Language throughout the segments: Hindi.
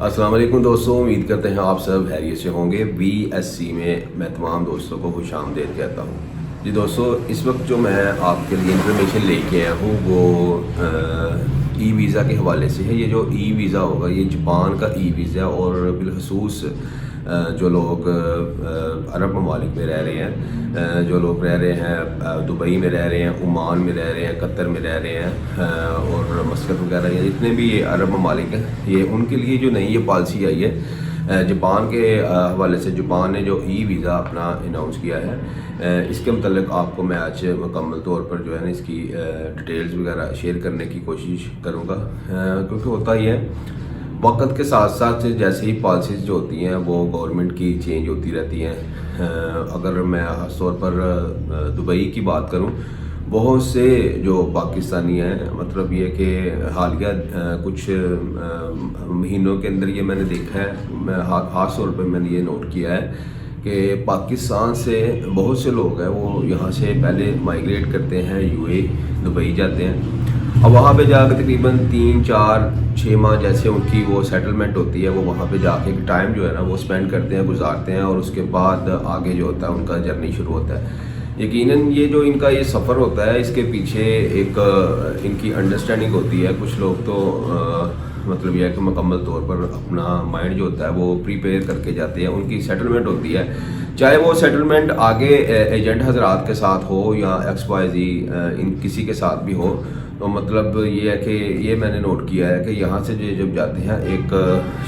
अस्सलाम वालेकुम दोस्तों, उम्मीद करते हैं आप सब खैरियत से होंगे। VSC में मैं तमाम दोस्तों को खुशामदीद कहता हूँ। जी दोस्तों, इस वक्त जो मैं आपके लिए इंफॉर्मेशन लेके आया हूँ वो ई वीज़ा के हवाले से है। ये जो ई वीज़ा होगा ये जापान का ई वीज़ा, और बिलखसूस जो लोग अरब ममालिक में रह रहे हैं, जो लोग रह रहे हैं दुबई में रह रहे हैं, ओमान में रह रहे हैं, कतर में रह रहे हैं और मस्कत वगैरह, या जितने भी ये अरब ममालिक हैं, ये उनके लिए जो नई ये पॉलिसी आई है जापान के हवाले से। जापान ने जो ई वीज़ा अपना अनाउंस किया है, इसके मतलब आपको मैं आज मुकम्मल तौर पर जो है ना इसकी डिटेल्स वगैरह शेयर करने की कोशिश करूँगा, क्योंकि होता ही है वक्त के साथ साथ जैसे ही पॉलिसीज़ जो होती हैं वो गवर्नमेंट की चेंज होती रहती हैं। अगर मैं ख़ास तौर पर दुबई की बात करूं, बहुत से जो पाकिस्तानी हैं, मतलब ये कि हालिया कुछ महीनों के अंदर ये मैंने देखा है, मैं ख़ास तौर पर मैंने ये नोट किया है कि पाकिस्तान से बहुत से लोग हैं वो यहाँ से पहले माइग्रेट करते हैं, UAE दुबई जाते हैं। अब वहाँ पे जाकर तकरीबन 3-4-6 माह जैसे उनकी वो सेटलमेंट होती है, वो वहाँ पे जाके टाइम जो है ना वो स्पेंड करते हैं, गुजारते हैं, और उसके बाद आगे जो होता है उनका जर्नी शुरू होता है। यकीनन ये जो इनका ये सफ़र होता है इसके पीछे एक इनकी अंडरस्टैंडिंग होती है। कुछ लोग तो मतलब यह है कि मुकम्मल तौर पर अपना माइंड जो होता है वो प्रिपेयर करके जाते हैं, उनकी सेटलमेंट होती है, चाहे वो सेटलमेंट आगे एजेंट हजरात के साथ हो या XYZ इन किसी के साथ भी हो। तो मतलब ये है कि ये मैंने नोट किया है कि यहाँ से जब जाते हैं एक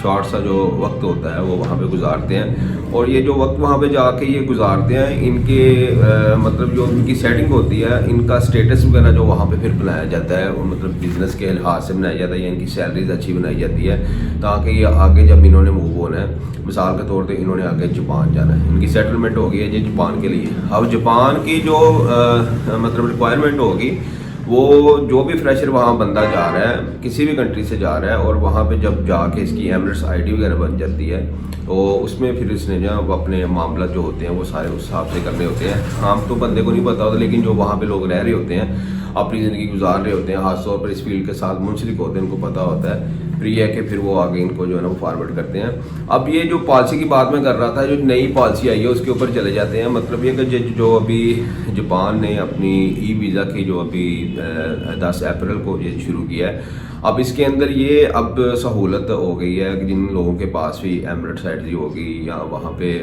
शॉर्ट सा जो वक्त होता है वो वहाँ पे गुजारते हैं, और ये जो वक्त वहाँ पे जाके ये गुजारते हैं, इनके मतलब जो इनकी सेटिंग होती है, इनका स्टेटस वगैरह जो वहाँ पे फिर बनाया जाता है, मतलब बिज़नेस के लिहाज से बनाया जाता है, या इनकी सैलरीज अच्छी बनाई जाती है ताकि ये आगे जब इन्होंने मूव होना है, मिसाल के तौर पर इन्होंने आगे जापान जाना है, इनकी सेटलमेंट होगी है जी जापान के लिए। अब जापान की जो मतलब रिक्वायरमेंट होगी, वो जो भी फ्रेशर वहाँ बंदा जा रहा है, किसी भी कंट्री से जा रहा है, और वहाँ पे जब जाके इसकी एमरेट्स ID वगैरह बन जाती है, तो उसमें फिर इसने जो अपने मामला जो होते हैं वो सारे उस हिसाब से करने होते हैं। आम तो बंदे को नहीं पता होता, लेकिन जो वहाँ पे लोग रह रहे होते हैं, अपनी ज़िंदगी गुजार रहे होते हैं, खासतौर पर इस फील्ड के साथ मुंसलिक होते हैं, उनको पता होता है। फिर ये है कि फिर वो आगे इनको जो है ना वो फारवर्ड करते हैं। अब ये जो पॉलिसी की बात मैं कर रहा था, जो नई पॉलिसी आई है उसके ऊपर चले जाते हैं। मतलब ये कि जो अभी जापान ने अपनी ई वीज़ा की जो अभी 10 अप्रैल को ये शुरू किया है, अब इसके अंदर ये अब सहूलत हो गई है कि जिन लोगों के पास भी एमरेट्स ID होगी, या वहाँ पे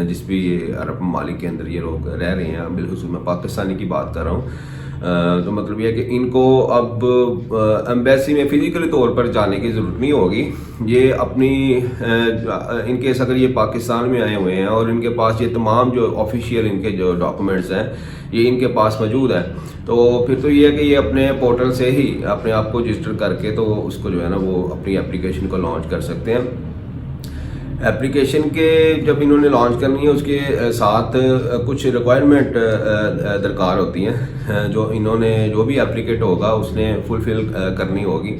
जिस भी अरब ममालिक के अंदर ये लोग रह रहे हैं, बिलखुसूस मैं पाकिस्तानी की बात कर रहा हूँ, तो मतलब यह है कि इनको अब एम्बेसी में फ़िज़िकली तौर पर जाने की ज़रूरत नहीं होगी। ये अपनी इनकेस अगर ये पाकिस्तान में आए हुए हैं और इनके पास ये तमाम जो ऑफिशियल इनके जो डॉक्यूमेंट्स हैं ये इनके पास मौजूद है, तो फिर तो ये है कि ये अपने पोर्टल से ही अपने आप को रजिस्टर करके तो उसको जो है ना वो अपनी एप्लीकेशन को लॉन्च कर सकते हैं। एप्लीकेशन के जब इन्होंने लॉन्च करनी है उसके साथ कुछ रिक्वायरमेंट दरकार होती हैं, जो इन्होंने जो भी एप्लीकेट होगा उसने फुलफ़िल करनी होगी।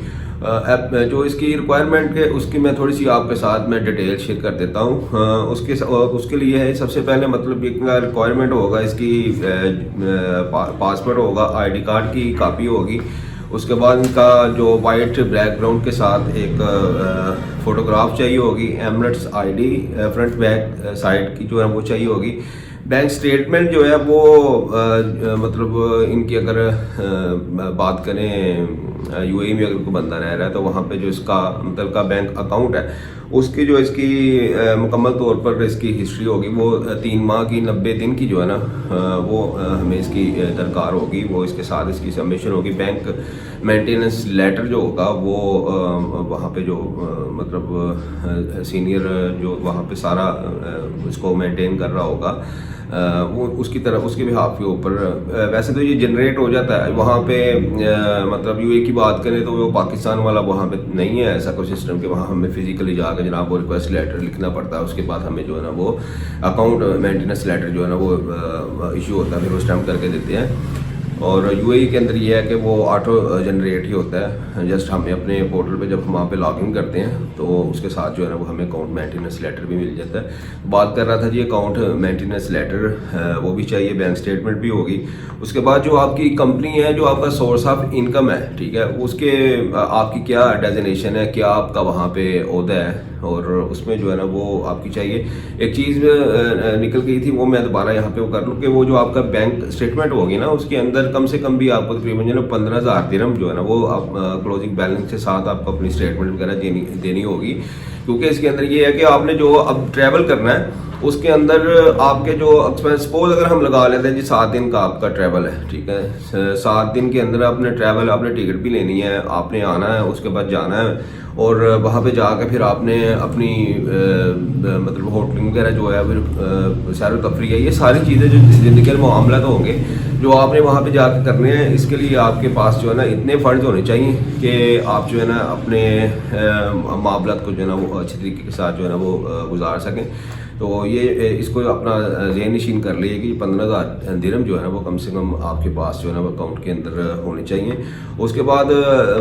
जो इसकी रिक्वायरमेंट है उसकी मैं थोड़ी सी आपके साथ मैं डिटेल शेयर कर देता हूँ। उसके लिए है सबसे पहले मतलब एक रिक्वायरमेंट होगा इसकी पासपोर्ट होगा, ID कार्ड की कापी होगी, उसके बाद इनका जो वाइट बैकग्राउंड के साथ एक फ़ोटोग्राफ चाहिए होगी, Emirates ID front back side की जो है वो चाहिए होगी। बैंक स्टेटमेंट जो है वो मतलब इनकी अगर बात करें UAE में अगर कोई बंदा रह रहा है तो वहाँ पे जो इसका मतलब का बैंक अकाउंट है उसकी जो इसकी मुकम्मल तौर पर इसकी हिस्ट्री होगी, वो 3 माह की 90 दिन की जो है ना वो हमें इसकी दरकार होगी। वो इसके साथ इसकी सबमिशन होगी। बैंक मेंटेनेंस लेटर जो होगा वो वहाँ पे जो मतलब सीनियर जो वहाँ पे सारा इसको मेंटेन कर रहा होगा वो उसकी तरफ उसके बिहाफ के ऊपर वैसे तो ये जनरेट हो जाता है वहाँ पे। मतलब UAE की बात करें तो वो पाकिस्तान वाला वहाँ पे नहीं है ऐसा कोई सिस्टम कि वहाँ हमें फिजिकली जाकर जनाब वो रिक्वेस्ट लेटर लिखना पड़ता है, उसके बाद हमें जो है ना वो अकाउंट मेंटेनेंस लेटर जो है ना वो इशू होता है, फिर वो स्टैम्प करके देते हैं। और यूएई के अंदर ये है कि वो ऑटो जनरेट ही होता है। जस्ट हमें अपने पोर्टल पे जब हम वहाँ पे लॉगिन करते हैं तो उसके साथ जो है ना वो हमें अकाउंट मेंटेनेंस लेटर भी मिल जाता है। बात कर रहा था जी अकाउंट मेंटेनेंस लेटर, वो भी चाहिए, बैंक स्टेटमेंट भी होगी। उसके बाद जो आपकी कंपनी है, जो आपका सोर्स ऑफ इनकम है, ठीक है, उसके आपकी क्या डेजिग्नेशन है, क्या आपका वहाँ पे ओहदा है, और उसमें जो है ना वो आपकी चाहिए। एक चीज़ निकल गई थी, वो मैं दोबारा यहाँ पे वो कर लूँ कि वो जो आपका बैंक स्टेटमेंट होगी ना, उसके अंदर कम से कम भी आपको तकरीबन जो है 15,000 दिरहम जो है ना वो आप क्लोजिंग बैलेंस के साथ आपको अपनी स्टेटमेंट वगैरह देनी होगी। क्योंकि इसके अंदर ये है कि आपने जो अब ट्रैवल करना है उसके अंदर आपके जो एक्सपेंस, सपोज अगर हम लगा लेते हैं जी 7 दिन का आपका ट्रैवल है, ठीक है, 7 दिन के अंदर आपने ट्रैवल, आपने टिकट भी लेनी है, आपने आना है, उसके बाद जाना है, और वहाँ पे जाकर फिर आपने अपनी मतलब होटलिंग वगैरह जो है, फिर सैर तफरी है, ये सारी चीज़ें जो ज़िंदगी के मामला तो होंगे जो आपने वहाँ पे जाकर करने हैं। इसके लिए आपके पास जो है ना इतने फ़ंड्स होने चाहिए कि आप जो है ना अपने मामलात को जो है ना वो अच्छे तरीके के साथ जो है ना वो गुजार सकें। तो ये इसको अपना ज़हन नशीन कर लिए कि 15,000 दिरहम जो है ना वो कम से कम आपके पास जो है ना वो अकाउंट के अंदर होने चाहिए। उसके बाद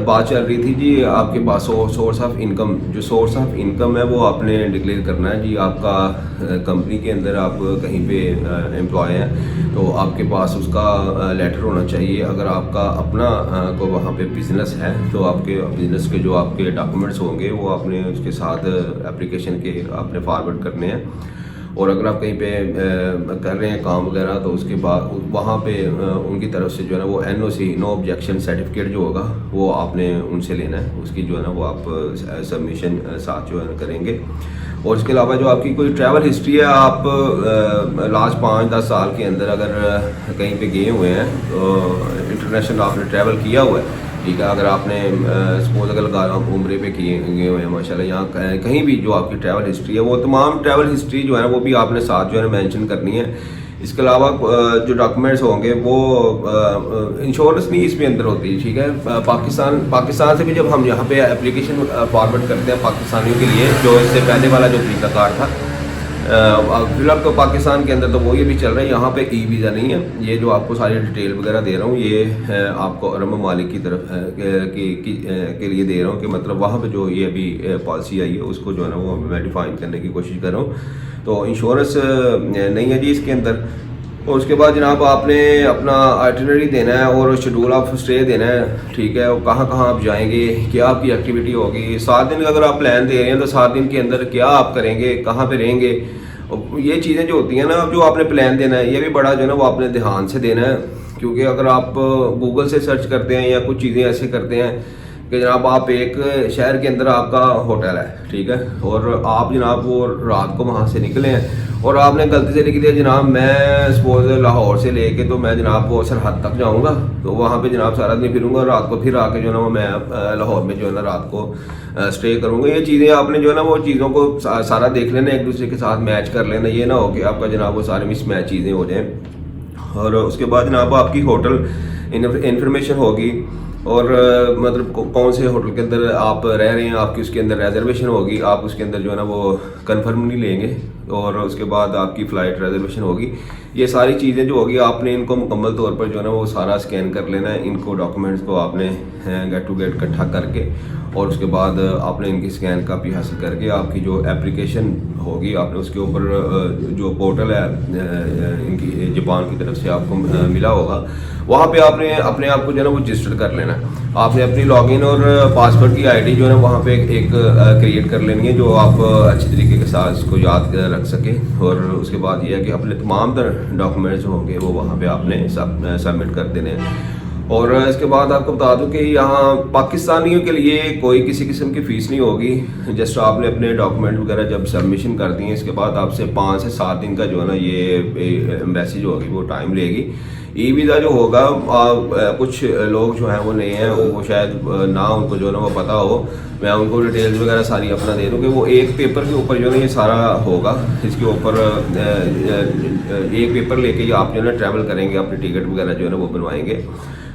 बात चल रही थी जी आपके पास सोर्स ऑफ इनकम, जो सोर्स ऑफ इनकम है वो आपने डिक्लेयर करना है जी। आपका कंपनी के अंदर आप कहीं पे एम्प्लॉय हैं तो आपके पास उसका लेटर होना चाहिए। अगर आपका अपना को वहाँ पे बिज़नेस है तो आपके बिज़नेस के जो आपके डॉक्यूमेंट्स होंगे वो आपने उसके साथ एप्लीकेशन के आपने फॉरवर्ड करने हैं। और अगर आप कहीं पे कर रहे हैं काम वगैरह तो उसके बाद वहाँ पे उनकी तरफ से जो है ना वो NOC, नो ऑब्जेक्शन सर्टिफिकेट जो होगा वो आपने उनसे लेना है। उसकी जो है ना वो आप सबमिशन साथ जो है करेंगे। और इसके अलावा जो आपकी कोई ट्रैवल हिस्ट्री है, आप लास्ट 5-10 साल के अंदर अगर कहीं पे गए हुए हैं तो इंटरनेशनल आपने ट्रैवल किया हुआ है, ठीक है, अगर आपने सपोज अगर लगा उम्रे पे किए गए हुए हैं माशाल्लाह, यहाँ कहीं भी जो आपकी ट्रैवल हिस्ट्री है वो तमाम ट्रैवल हिस्ट्री जो है वो भी आपने साथ जो है मेंशन करनी है। इसके अलावा जो डॉक्यूमेंट्स होंगे वो इंश्योरेंस नहीं इसमें अंदर होती, ठीक है। पाकिस्तान से भी जब हम यहाँ पे एप्लीकेशन फॉरवर्ड करते हैं पाकिस्तानियों के लिए, जो इससे पहले वाला जो तरीकाकार था, फिलहाल तो पाकिस्तान के अंदर तो वो ये भी चल रहा है, यहाँ पे ई वीज़ा नहीं है। ये जो आपको सारी डिटेल वगैरह दे रहा हूँ ये आपको अरब ममालिक की तरफ के लिए दे रहा हूँ कि मतलब वहाँ पे जो ये अभी पॉलिसी आई है उसको जो है ना वो मैं डिफाइन करने की कोशिश कर रहा हूँ। तो इंश्योरेंस नहीं है जी इसके अंदर। और उसके बाद जनाब आपने अपना आइटिनरी देना है और शेड्यूल ऑफ स्टे देना है, ठीक है, और कहाँ कहाँ आप जाएंगे, क्या आपकी एक्टिविटी होगी। 7 दिन का अगर आप प्लान दे रहे हैं तो 7 दिन के अंदर क्या आप करेंगे, कहाँ पे रहेंगे, और ये चीज़ें जो होती हैं ना, अब जो आपने प्लान देना है ये भी बड़ा जो है ना वो आपने ध्यान से देना है। क्योंकि अगर आप गूगल से सर्च करते हैं या कुछ चीज़ें ऐसे करते हैं कि जनाब आप एक शहर के अंदर आपका होटल है, ठीक है, और आप जनाब वो रात को वहाँ से निकले हैं और आपने गलती से लिख दिया जनाब मैं सपोज लाहौर से लेके तो मैं जनाब वो सरहद तक जाऊँगा, तो वहाँ पे जनाब सारा दिन फिरूंगा और रात को फिर आके जो है ना वो मैं लाहौर में जो है ना रात को स्टे करूँगा। ये चीज़ें आपने जो है ना वो चीज़ों को सारा देख लेना, एक दूसरे के साथ मैच कर लेना, ये ना हो कि आपका जनाब वो सारे मिस मैच चीज़ें हो जाएँ। और उसके बाद जनाब आपकी होटल इन्फॉर्मेशन होगी और मतलब कौन से होटल के अंदर आप रह रहे हैं, आपकी उसके अंदर रिजर्वेशन होगी, आप उसके अंदर जो है ना वो कंफर्म नहीं लेंगे। और उसके बाद आपकी फ़्लाइट रिजर्वेशन होगी। ये सारी चीज़ें जो होगी आपने इनको मुकम्मल तौर पर जो है ना वो सारा स्कैन कर लेना है। इनको डॉक्यूमेंट्स को आपने गेट टू गेट इकट्ठा करके और उसके बाद आपने इनकी स्कैन कापी हासिल करके आपकी जो एप्लीकेशन होगी आपने उसके ऊपर जो पोर्टल है इनकी जापान की तरफ से आपको मिला होगा, वहाँ पे आपने अपने आप को जो है ना वो रजिस्टर कर लेना है। आपने अपनी लॉगिन और पासवर्ड की आईडी जो है ना वहाँ पे एक क्रिएट कर लेनी है जो आप अच्छी तरीके के साथ इसको याद रख सकें। और उसके बाद ये है कि अपने तमाम डॉक्यूमेंट्स होंगे वो वहाँ पे आपने सबमिट कर देने हैं। और इसके बाद आपको बता दूं कि यहाँ पाकिस्तानियों के लिए कोई किसी किस्म की फ़ीस नहीं होगी। जस्ट आपने अपने डॉक्यूमेंट वगैरह जब सबमिशन कर दिए इसके बाद आपसे 5 से 7 दिन का जो है ना ये एम्बेसी जो होगी वो टाइम लेगी। ई वीज़ा जो होगा कुछ लोग जो हैं वो नए हैं, वो शायद ना उनको जो है ना वो पता हो, मैं उनको डिटेल्स वगैरह सारी अपना दे दूँ कि वो एक पेपर के ऊपर जो है ना ये सारा होगा। इसके ऊपर एक पेपर लेके ही आप जो है ना ट्रैवल करेंगे, अपनी टिकट वगैरह जो है ना वो बनवाएंगे।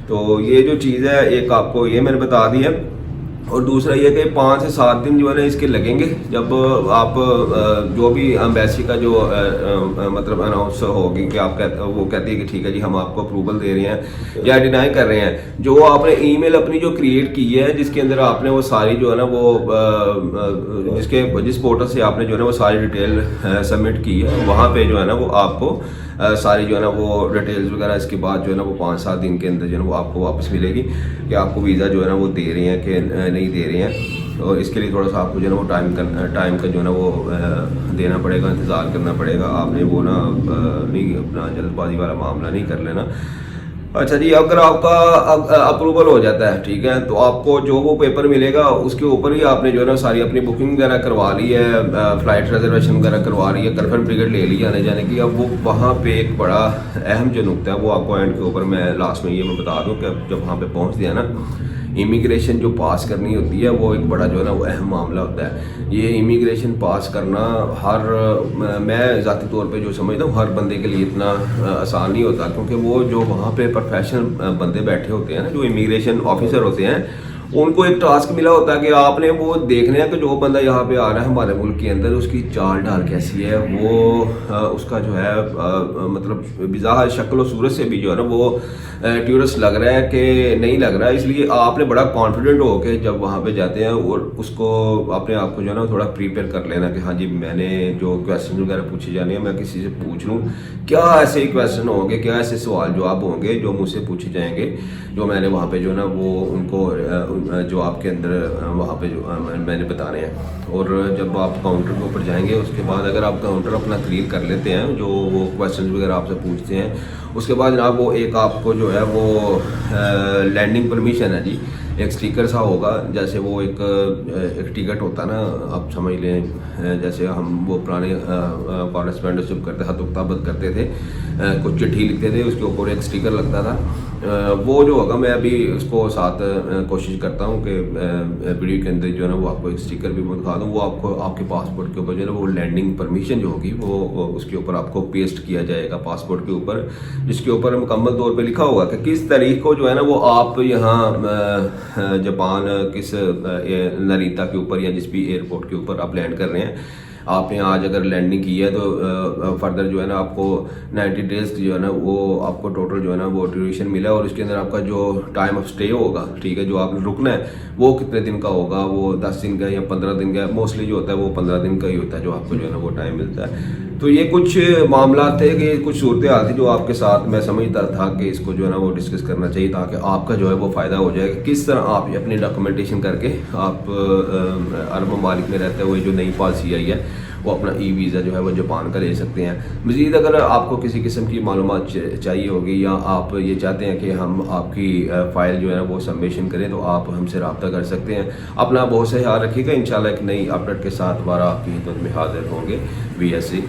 तो ये जो चीज़ है एक आपको ये मैंने बता दी है। और दूसरा ये कि 5 से 7 दिन जो है ना इसके लगेंगे, जब आप जो भी एम्बेसी का जो मतलब अनाउंस होगी कि आप वो कहती है कि ठीक है जी हम आपको अप्रूवल दे रहे हैं या डिनाई कर रहे हैं, जो आपने ईमेल अपनी जो क्रिएट की है जिसके अंदर आपने वो सारी जो है ना वो जिस पोर्टल से आपने जो है ना वो सारी डिटेल सबमिट की है, वहाँ पे जो है ना वो आपको सारी जो है ना वो डिटेल्स वगैरह इसके बाद जो है ना वो 5-7 दिन के अंदर जो है ना वो आपको वापस मिलेगी कि आपको वीज़ा जो है ना वो दे रहे हैं कि नहीं दे रहे हैं। और इसके लिए थोड़ा सा आपको जो है ना वो टाइम का जो है ना वो देना पड़ेगा, इंतज़ार करना पड़ेगा। आपने वो ना नहीं अपना जल्दबाजी वाला मामला नहीं कर लेना। अच्छा जी, अगर आपका अप्रूवल हो जाता है, ठीक है, तो आपको जो वो पेपर मिलेगा उसके ऊपर ही आपने जो है ना सारी अपनी बुकिंग वगैरह करवा ली है, फ्लाइट रिजर्वेशन वगैरह करवा रही है, कन्फर्म टिकट ले ली आने जाने की। अब वो वहाँ पे एक बड़ा अहम जो नुकता है वो आपको एंड के ऊपर मैं लास्ट में ये मैं बता दूँ कि जब वहाँ पे पहुँच दिया ना, इमिग्रेशन जो पास करनी होती है वो एक बड़ा जो है ना वो अहम मामला होता है। ये इमिग्रेशन पास करना मैं ज़ाती तौर पे जो समझता हूँ हर बंदे के लिए इतना आसान नहीं होता, क्योंकि वो जो वहाँ पे प्रोफेशनल बंदे बैठे होते हैं ना, जो इमिग्रेशन ऑफिसर होते हैं, उनको एक टास्क मिला होता है कि आपने वो देखना है कि जो बंदा यहाँ पे आ रहा है हमारे मुल्क के अंदर उसकी चाल ढाल कैसी है, वो उसका जो है मतलब बिज़ाहिर शक्ल और सूरत से भी जो है ना वो टूरिस्ट लग रहा है कि नहीं लग रहा है। इसलिए आपने बड़ा कॉन्फिडेंट हो के जब वहाँ पे जाते हैं और उसको अपने आप को जो है ना थोड़ा प्रिपेयर कर लेना कि हाँ जी मैंने जो क्वेश्चन वगैरह पूछे जाने हैं मैं किसी से पूछ लूँ, क्या ऐसे क्वेश्चन होंगे, क्या ऐसे सवाल जवाब होंगे जो मुझसे पूछे जाएंगे, जो मैंने वहाँ पे जो है ना वो उनको जो आपके अंदर वहाँ पे जो मैंने बताने हैं। और जब आप काउंटर के ऊपर जाएंगे उसके बाद अगर आप काउंटर अपना क्लियर कर लेते हैं, जो वो क्वेश्चन वगैरह आपसे पूछते हैं, उसके बाद जनाब वो एक आपको जो है वो लैंडिंग परमिशन है जी, एक स्टिकर सा होगा, जैसे वो एक टिकट होता ना, आप समझ लें जैसे हम वो पुराने कॉरेस्पॉन्डेंशिप करते खत करते थे, कुछ चिट्ठी लिखते थे, उसके ऊपर एक स्टिकर लगता था। वो जो होगा मैं अभी उसको साथ कोशिश करता हूँ कि वीडियो के अंदर जो है ना वो आपको एक स्टिकर भी मैं दिखा दूँ, वो आपको आपके पासपोर्ट के ऊपर जो है ना वो लैंडिंग परमिशन जो होगी वो उसके ऊपर आपको पेस्ट किया जाएगा पासपोर्ट के ऊपर, जिसके ऊपर मुकम्मल तौर पे लिखा होगा कि किस तारीख को जो है ना वो आप यहाँ जापान किस नरीता के ऊपर या जिस भी एयरपोर्ट के ऊपर आप लैंड कर रहे हैं। आपने आज अगर लैंडिंग की है तो फर्दर जो है ना आपको 90 डेज जो है ना वो आपको टोटल जो है ना वो ड्यूरेशन मिला है, और उसके अंदर आपका जो टाइम ऑफ स्टे होगा, ठीक है, जो आपने रुकना है वो कितने दिन का होगा, वो 10 दिन का या 15 दिन का, मोस्टली जो होता है वो 15 दिन का ही होता है जो आपको जो है ना वो टाइम मिलता है। तो ये कुछ मामला थे कि कुछ सूरत हाल थी जो आपके साथ मैं समझता था कि इसको जो है ना वो डिस्कस करना चाहिए ताकि आपका जो है वो फ़ायदा हो जाए कि किस तरह आप अपनी डॉक्यूमेंटेशन करके आप अरब ममालिक में रहते हुए जो नई पॉलिसी आई है वो अपना ई वीज़ा जो है वो जापान का ले सकते हैं। मज़ीद अगर आपको किसी किस्म की मालूमात चाहिए होगी या आप ये चाहते हैं कि हम आपकी फ़ाइल जो है ना वो सबमिशन करें तो आप हमसे रब्ता कर सकते हैं। अपना बहुत सा ख्याल रखिएगा। इंशाल्लाह एक नई अपडेट के साथ दोबारा आपकी खिदमत में हाजिर होंगे। VSC